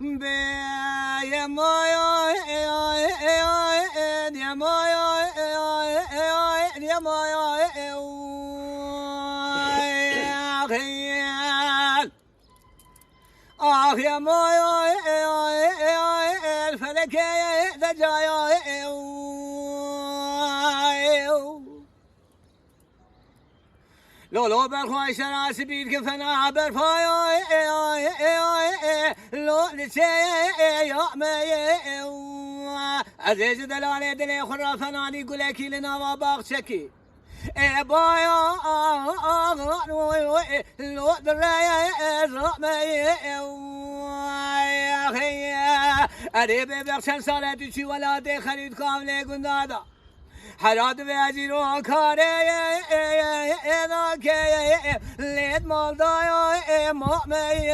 يا مايا يا مايا يا مايا خيال يا مايا الفلك دجايا لو برخواش راس بيد كفنا برفايا لو لسي يا ماي عزيز دلالي دلي خرا فناني قولكي لنا ما باغشكي بايا لو درايا ماي اخي اريب بخشن سالتي شي ولا دي خريد كامله قندادا حراد وزیرو کاره ناکه لید مال دای مامی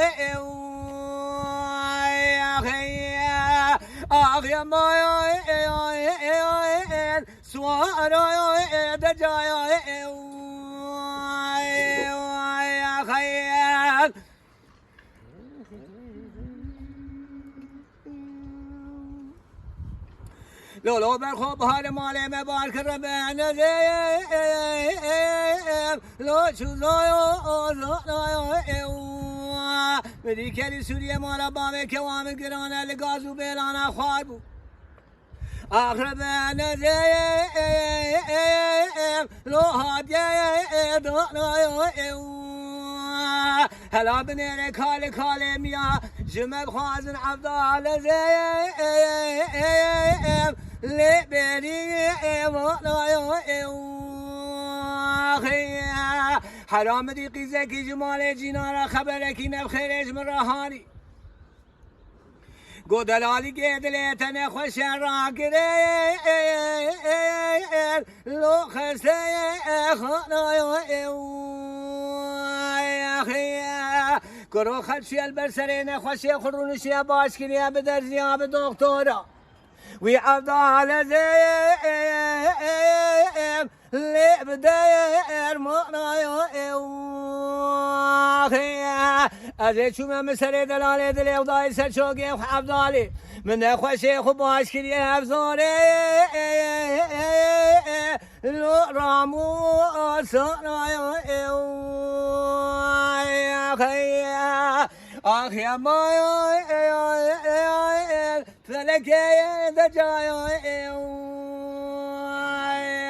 آخی مای سوارای دجای خیال لولو برخوب حال مال مبارک ربنا لو شوزايو بدي كلي سوريا مالا بامي كوام گرانه لگازو بیلانا خوابو آخربنا لو هاديه دونايو هلا بنيري كالي كالي ميا جمل خوازن عبدال زيم لبني حرام دي قيزكي جمال جينارا خبركي نبخيرش من رهاني قدلالي قدلي تنخوش راكري لو خسي خنايو کرو خدشی البرسرین خوشی خرونشی باشکریا بدرزیا به دکترا وی عبدال زیم لب دیر مانایا از چوم مسر دلال دل خدای سرچوگی عبدالی من خوشی خوب باشکریا افزاره رامو سانایا آخ يا مايا فلك دجايا